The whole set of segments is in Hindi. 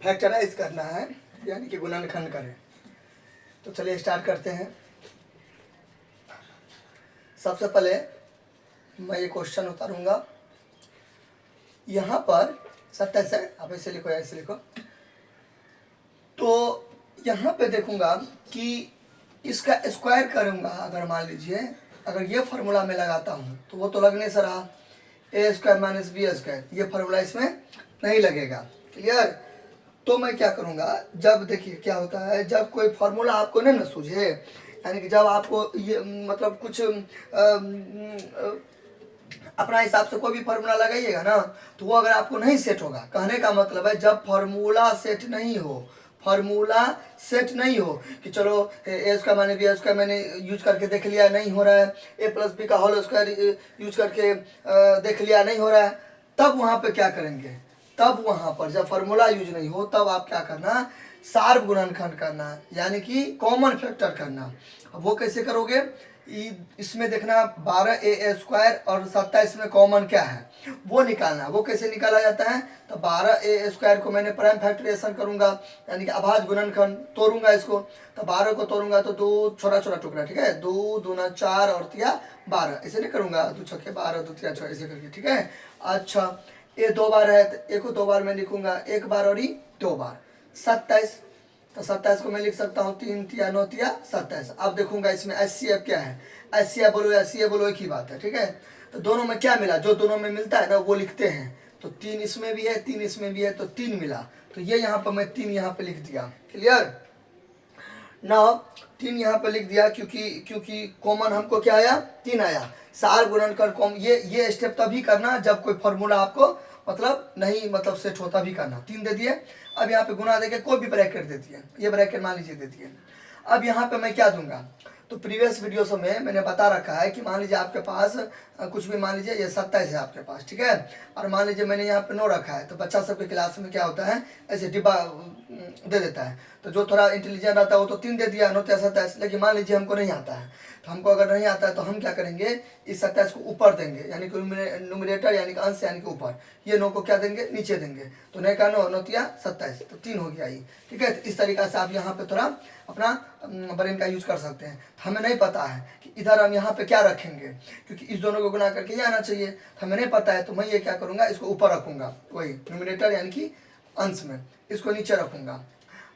फैक्टराइज करना है, यानी कि गुणनखंड करें। तो चलिए स्टार्ट करते हैं। सबसे पहले मैं ये क्वेश्चन उतारूंगा। यहाँ पर 27 है, आप ऐसे लिखो या ऐसे लिखो। तो यहाँ पे देखूंगा कि इसका स्क्वायर करूंगा। अगर मान लीजिए अगर ये फार्मूला में लगाता हूँ तो वो तो लगने से रहा, ए स्क्वायर माइनस बी स्क्वायर, ये फार्मूला इसमें नहीं लगेगा। क्लियर? तो मैं क्या करूँगा, जब देखिए क्या होता है, जब कोई फार्मूला आपको नहीं ना सूझे, यानी कि जब आपको ये मतलब कुछ अपना हिसाब से कोई भी फार्मूला लगाइएगा ना, तो वो अगर आपको नहीं सेट होगा, कहने का मतलब है जब फार्मूला सेट नहीं हो, फार्मूला सेट नहीं हो कि चलो ए स्क्वायर माइनस बी स्क्वायर मैंने यूज करके देख लिया नहीं हो रहा है, ए प्लस बी का होल स्क्वायर यूज करके देख लिया नहीं हो रहा है, तब वहाँ पे क्या करेंगे, तब वहाँ पर जब फार्मूला यूज नहीं हो तब आप क्या करना, शार्प गुणनखंड करना, यानी कि कॉमन फैक्टर करना। अब वो कैसे करोगे, इसमें देखना 12a स्क्वायर और 27 में कॉमन क्या है वो निकालना। वो कैसे निकाला जाता है, तो 12a स्क्वायर को मैंने प्राइम फैक्टराइजेशन करूंगा, यानी कि अभाज्य गुणनखंड तोड़ूंगा इसको। तो 12 को तोड़ूंगा तो दो छोटा छोटा टुकड़ा, ठीक है, 2 दूना 4 और तिया 12, ऐसे नहीं करूंगा, 2 छक्के 12 2 तिया 6 ऐसे करके, ठीक है। अच्छा ये 2 बार है तो ए को 2 बार मैं लिखूंगा, 1 बार और 2 बार 27। तो 27 को मैं लिख सकता हूँ 3 तिया 9 तिया 27। अब देखूंगा इसमें HCF क्या है, HCF बोलो या CF बोलो एक ही बात है, ठीक है। तो दोनों में क्या मिला, जो दोनों में मिलता है ना वो लिखते हैं। तो 3 इसमें भी है 3 इसमें भी है, तो 3 मिला, तो ये यहाँ पर मैं 3 यहाँ पे लिख दिया। क्लियर? ना 3 यहाँ पे लिख दिया क्योंकि कॉमन हमको क्या आया, 3 आया। सार गुणनखंड कॉम, ये स्टेप तभी करना जब कोई फॉर्मूला आपको मतलब नहीं मतलब सेट होता भी करना। 3 दे दिए। अब यहाँ पे गुना देके कोई भी ब्रैकेट देती है, ये ब्रैकेट मान लीजिए देती है। अब यहाँ पे मैं क्या दूंगा, तो प्रीवियस वीडियोस में मैंने बता रखा है कि मान लीजिए आपके पास कुछ भी, मान लीजिए ये 27 है आपके पास, ठीक है, और मान लीजिए मैंने यहाँ पे 9 रखा है। तो बच्चा सबके क्लास में क्या होता है, ऐसे डिब्बा दे देता है। तो जो थोड़ा इंटेलिजेंट रहता है वो तो 3 दे दिया, 9 तिया 27। लेकिन मान लीजिए हमको नहीं आता है, तो हमको अगर नहीं आता है तो हम क्या करेंगे, इस 27 को ऊपर देंगे, यानी कि न्यूमरेटर यानी कि अंश यानी कि ऊपर, ये 9 को क्या देंगे, नीचे देंगे। तो 9 का 9 9 तिया 27, तो 3 हो गया ये, ठीक है। तो इस तरीका से आप यहाँ पे थोड़ा अपना ब्रेन का यूज कर सकते हैं। तो हमें नहीं पता है कि इधर हम यहाँ पे क्या रखेंगे, क्योंकि इस दोनों को गुना करके ये आना चाहिए, तो हमें नहीं पता है। तो मैं ये क्या करूँगा, इसको ऊपर रखूँगा, वही न्यूमरेटर यानी कि अंश में, इसको नीचे रखूँगा।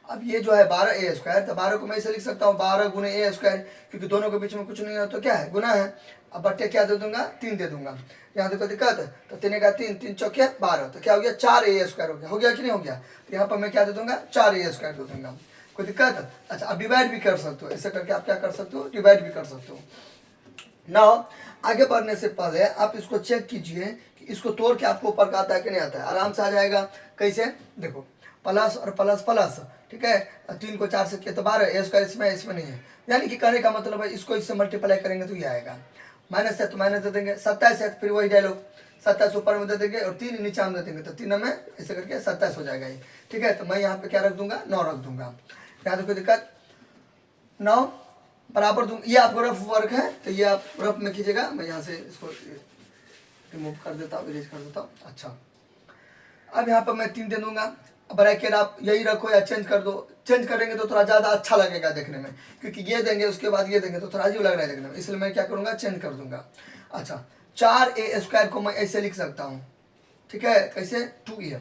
अब ये जो है 12a स्क्वायर, तो 12 को मैं इसे लिख सकता हूँ 12 गुने a स्क्वायर, क्योंकि दोनों के बीच में कुछ नहीं है तो क्या है, गुना है। अब बट्टे क्या दे दूंगा, 3 दे दूंगा। यहाँ देखो दिक्कत, तो 3 का 3 3 चौके 12, तो क्या हो गया, 4a स्क्वायर हो गया कि नहीं हो गया। तो यहाँ पर मैं क्या दे दूंगा, 4a स्क्वायर दे दूंगा। कोई दिक्कत? अच्छा अब डिवाइड भी कर सकते हो, ऐसे करके आप क्या कर सकते हो, डिवाइड भी कर सकते हो। नाउ आगे बढ़ने से पहले आप इसको चेक कीजिए कि इसको तोड़ के आपको ऊपर का आता है कि नहीं आता है। आराम से आ जाएगा। कैसे, देखो प्लस और प्लस प्लस, ठीक है, 3 को 4 से किया तो 12, ए स्क्वायर इसमें नहीं है, यानी कि कहने का मतलब है इसको इससे मल्टीप्लाई करेंगे तो ये आएगा। माइनस है तो माइनस दे देंगे, 27 है तो फिर वही डायलॉग, 27 ऊपर में दे देंगे और 3 नीचे में दे देंगे, तो 3 में ऐसे करके 27 हो जाएगा ये, ठीक है। तो मैं यहाँ पे क्या रख दूंगा, 9 रख दूंगा। यहाँ तो कोई दिक्कत, 9 बराबर दूंगा। ये आपको रफ वर्क है तो ये आप रफ में कीजिएगा। मैं यहाँ से इसको रिमूव कर देता हूँ, इरेज कर देता हूँ। अच्छा अब यहाँ पर मैं 3 दे दूंगा। ब्रैकेट आप यही रखो या चेंज कर दो, चेंज करेंगे तो थोड़ा ज़्यादा अच्छा लगेगा देखने में, क्योंकि ये देंगे उसके बाद ये देंगे तो थोड़ा अजीब लग रहा है देखने में, इसलिए मैं क्या करूँगा, चेंज कर दूंगा। अच्छा 4a स्क्वायर को मैं ऐसे लिख सकता हूँ, ठीक है, कैसे, 2a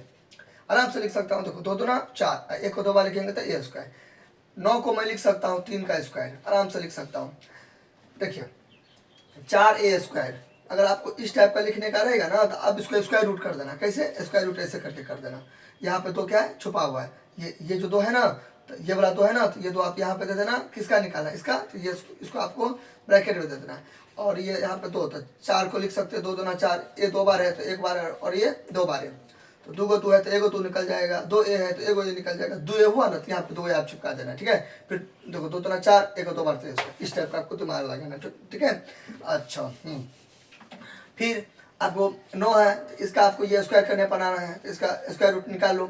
आराम से लिख सकता हूँ। देखो 2 दूना 4, 1 को 2 बार लिखेंगे तो a स्क्वायर। 9 को मैं लिख सकता हूँ 3 का स्क्वायर, आराम से लिख सकता हूँ। देखिए 4a स्क्वायर, अगर आपको इस टाइप का लिखने का रहेगा ना तो अब इसको स्क्वायर रूट कर देना। कैसे, स्क्वायर रूट ऐसे करके कर देना। यहाँ पे तो क्या है, छुपा हुआ है, ये जो 2 है ना, तो ये वाला 2 है ना, तो ये 2 आप यहाँ पे दे देना। किसका निकालना, इसका, तो ये इसको आपको ब्रैकेट में दे देना। और ये यहाँ पे 2, तो 4 को लिख सकते हो 2 दूना 4, ये 2 बार है तो 1 बार है और ये 2 बार है, तो 2 2 है तो 1 2 निकल जाएगा, 2a है तो 1 ये निकल जाएगा। 2a हुआ ना तो यहाँ पे 2a आप चिपका देना, ठीक है। फिर देखो 2 दूना 4, 1 2 बार तो इस टाइप का आपको दिमाग लगाना, ठीक है। अच्छा फिर आपको 9 है तो इसका आपको ये स्क्वायर करने बनाना है, तो इसका स्क्वायर रूट निकाल लो।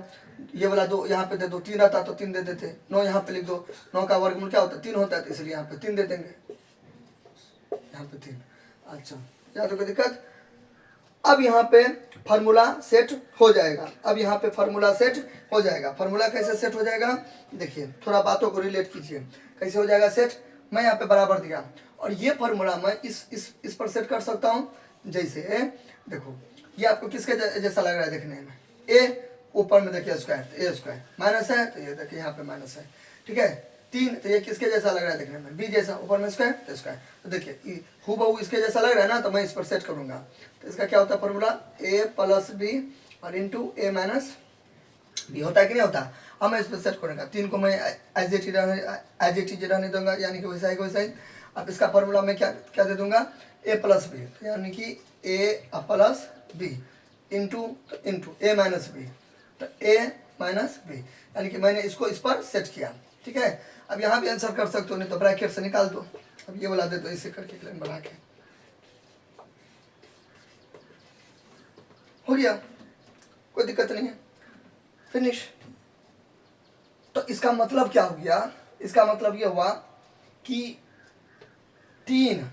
ये वाला 2 यहाँ पे दे दो, 3 रहता तो 3 दे देते, 9 यहाँ पे लिख दो। 9 का वर्गमूल क्या होता है, 3 होता है, तो इसलिए यहाँ पे 3 दे देंगे, यहाँ पे 3। अच्छा यहाँ तो कोई दिक्कत। अब यहाँ पे फार्मूला सेट हो जाएगा। अब यहाँ पे फार्मूला सेट हो जाएगा। फार्मूला कैसे सेट हो जाएगा, देखिए थोड़ा बातों को रिलेट कीजिए। कैसे हो जाएगा सेट, मैं यहाँ पे बराबर दिया और ये फार्मूला मैं इस पर सेट कर सकता हूँ। जैसे देखो ये आपको किसके जैसा लग रहा है देखने में, ए ऊपर में देखिए स्क्वायर, ए स्क्वायर माइनस है तो ये देखिए यहाँ पे माइनस है, ठीक है। 3 तो ये किसके जैसा लग रहा है देखने में, बी जैसा, ऊपर में स्क्वायर तो स्क्वायर। तो देखिए हूबहू इसके जैसा लग रहा है ना, तो मैं इस पर सेट करूंगा। तो इसका क्या होता है फार्मूला, ए प्लस बी और इंटू ए माइनस बी होता है कि नहीं होता। अब मैं इस पर सेट करूँगा, 3 को मैं एज इट इज रहने दूंगा, यानी कि वैसा ही वैसा ही। अब इसका फार्मूला मैं क्या क्या दे दूंगा, ए प्लस बी, यानी कि ए प्लस बी इंटू ए माइनस बी, तो ए माइनस बी, यानी कि मैंने इसको इस पर सेट किया, ठीक है। अब यहाँ भी आंसर कर सकते हो, नहीं तो ब्रैकेट से निकाल दो। अब ये बोला दे तो इसे करके लाइन बढ़ा के हो गया, कोई दिक्कत नहीं है, फिनिश। तो इसका मतलब क्या हो गया, इसका मतलब ये हुआ कि 3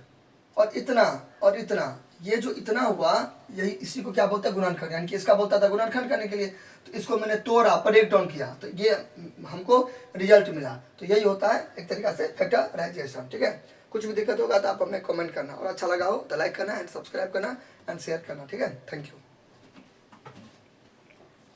और इतना, ये जो इतना हुआ यही इसी को क्या बोलता है, गुणनखंड, यानी कि इसका बोलता था गुणनखंड करने के लिए। तो इसको मैंने तोड़ा, ब्रेक डाउन किया, तो ये हमको रिजल्ट मिला। तो यही होता है एक तरीका से फैक्टराइजेशन, ठीक है। कुछ भी दिक्कत होगा तो आप हमें कमेंट करना, और अच्छा लगा हो तो लाइक करना एंड सब्सक्राइब करना एंड शेयर करना, ठीक है। Thank you.